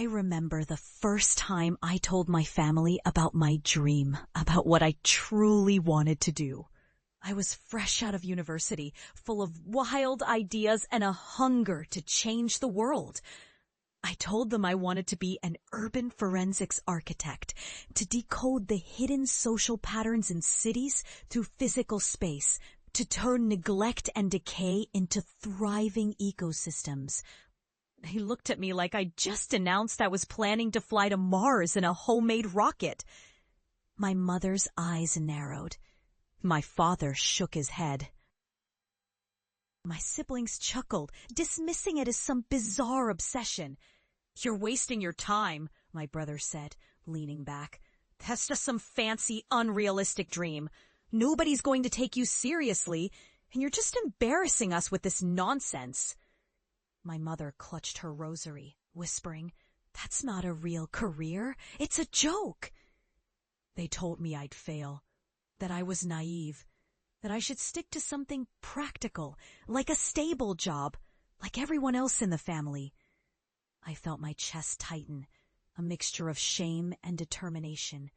I remember the first time I told my family about my dream, about what I truly wanted to do. I was fresh out of university, full of wild ideas and a hunger to change the world. I told them I wanted to be an urban forensics architect, to decode the hidden social patterns in cities through physical space, to turn neglect and decay into thriving ecosystems. They looked at me like I just announced I was planning to fly to Mars in a homemade rocket. My mother's eyes narrowed. My father shook his head. My siblings chuckled, dismissing it as some bizarre obsession. "You're wasting your time," my brother said, leaning back. "That's just some fancy, unrealistic dream. Nobody's going to take you seriously, and you're just embarrassing us with this nonsense." My mother clutched her rosary, whispering, "That's not a real career. It's a joke." They told me I'd fail, that I was naive, that I should stick to something practical, like a stable job, like everyone else in the family. I felt my chest tighten, a mixture of shame and determination.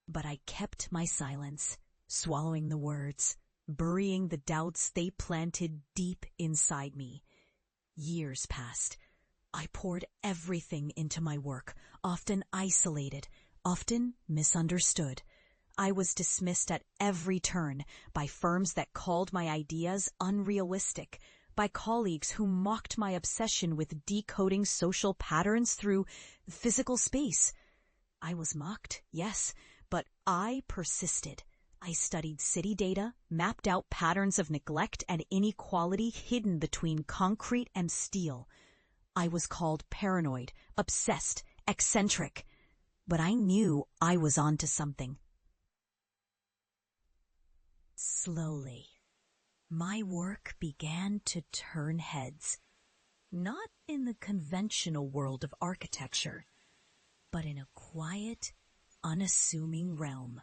But I kept my silence, swallowing the words, burying the doubts they planted deep inside me. Years passed. I poured everything into my work, often isolated, often misunderstood. I was dismissed at every turn by firms that called my ideas unrealistic, by colleagues who mocked my obsession with decoding social patterns through physical space. I was mocked, yes, but I persisted. I studied city data, mapped out patterns of neglect and inequality hidden between concrete and steel. I was called paranoid, obsessed, eccentric, but I knew I was onto something. Slowly, my work began to turn heads, not in the conventional world of architecture, but in a quiet, unassuming realm.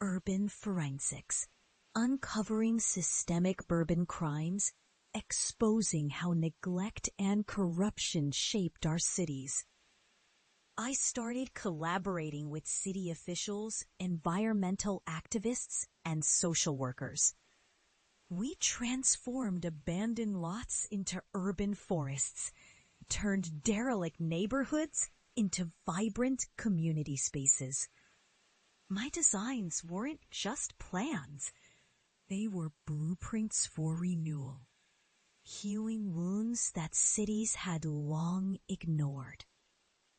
Urban forensics, uncovering systemic urban crimes, exposing how neglect and corruption shaped our cities. I started collaborating with city officials, environmental activists, and social workers. We transformed abandoned lots into urban forests, turned derelict neighborhoods into vibrant community spaces. My designs weren't just plans. They were blueprints for renewal, healing wounds that cities had long ignored.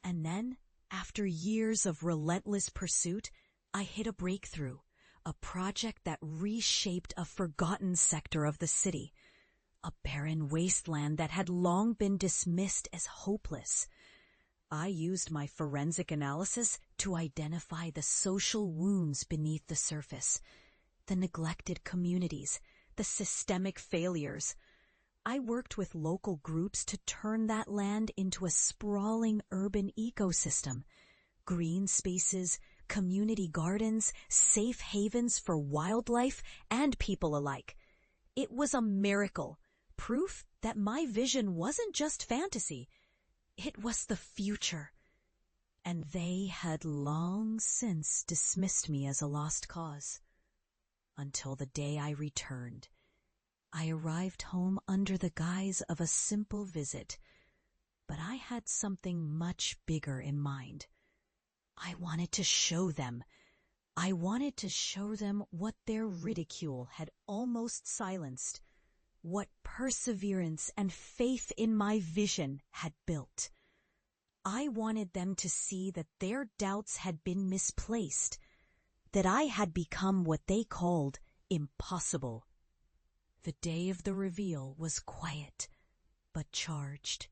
And then, after years of relentless pursuit, I hit a breakthrough, a project that reshaped a forgotten sector of the city, a barren wasteland that had long been dismissed as hopeless. I used my forensic analysis to identify the social wounds beneath the surface, the neglected communities, the systemic failures. I worked with local groups to turn that land into a sprawling urban ecosystem, green spaces, community gardens, safe havens for wildlife and people alike. It was a miracle, proof that my vision wasn't just fantasy. It was the future, and they had long since dismissed me as a lost cause. Until the day I returned. I arrived home under the guise of a simple visit, but I had something much bigger in mind. I wanted to show them. I wanted to show them what their ridicule had almost silenced, what perseverance and faith in my vision had built. I wanted them to see that their doubts had been misplaced, that I had become what they called impossible. The day of the reveal was quiet, but charged.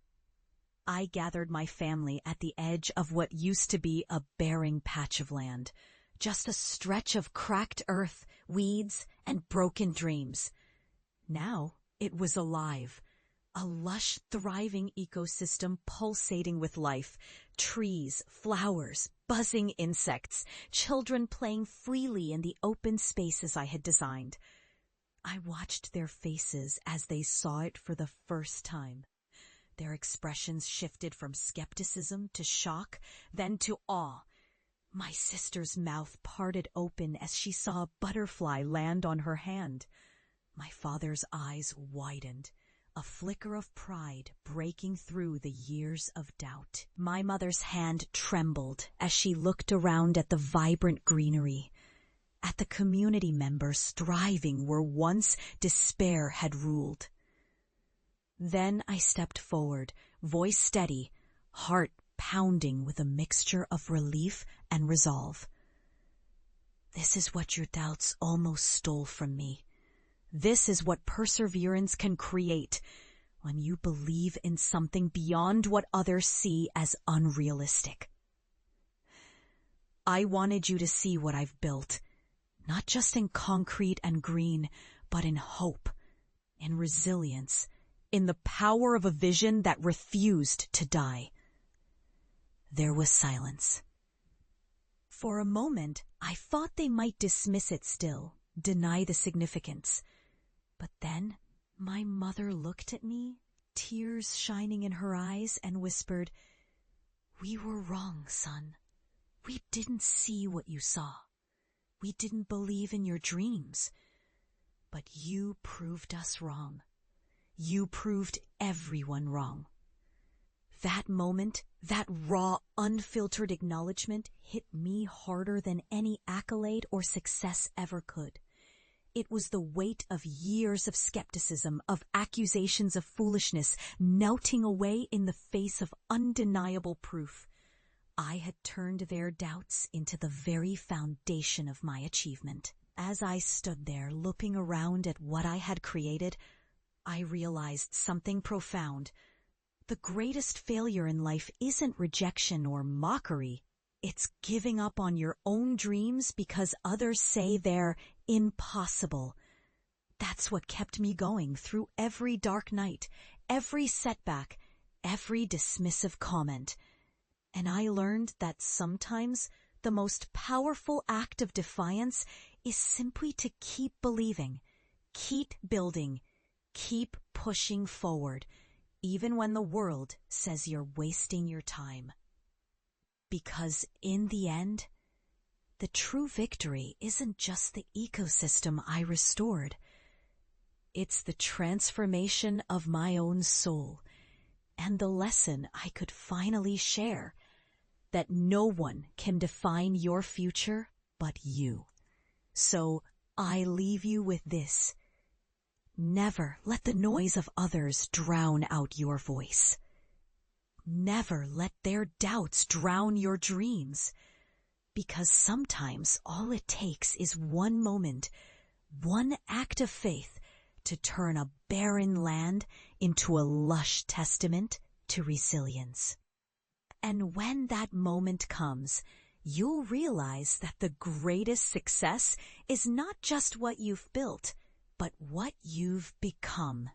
I gathered my family at the edge of what used to be a barren patch of land, just a stretch of cracked earth, weeds, and broken dreams. Now it was alive, a lush, thriving ecosystem pulsating with life, trees, flowers, buzzing insects, children playing freely in the open spaces I had designed. I watched their faces as they saw it for the first time. Their expressions shifted from skepticism to shock, then to awe. My sister's mouth parted open as she saw a butterfly land on her hand. My father's eyes widened, a flicker of pride breaking through the years of doubt. My mother's hand trembled as she looked around at the vibrant greenery, at the community members thriving where once despair had ruled. Then I stepped forward, voice steady, heart pounding with a mixture of relief and resolve. This is what your doubts almost stole from me. This is what perseverance can create when you believe in something beyond what others see as unrealistic. I wanted you to see what I've built, not just in concrete and green, but in hope, in resilience, in the power of a vision that refused to die. There was silence. For a moment, I thought they might dismiss it still, deny the significance. But then my mother looked at me, tears shining in her eyes, and whispered, "We were wrong, son. We didn't see what you saw. We didn't believe in your dreams. But you proved us wrong. You proved everyone wrong." That moment, that raw, unfiltered acknowledgement hit me harder than any accolade or success ever could. It was the weight of years of skepticism, of accusations of foolishness, melting away in the face of undeniable proof. I had turned their doubts into the very foundation of my achievement. As I stood there looking around at what I had created, I realized something profound. The greatest failure in life isn't rejection or mockery. It's giving up on your own dreams because others say they're impossible. That's what kept me going through every dark night, every setback, every dismissive comment. And I learned that sometimes the most powerful act of defiance is simply to keep believing, keep building, keep pushing forward, even when the world says you're wasting your time. Because in the end, the true victory isn't just the ecosystem I restored. It's the transformation of my own soul and the lesson I could finally share, that no one can define your future but you. So I leave you with this. Never let the noise of others drown out your voice. Never let their doubts drown your dreams, because sometimes all it takes is one moment, one act of faith to turn a barren land into a lush testament to resilience. And when that moment comes, you'll realize that the greatest success is not just what you've built, but what you've become.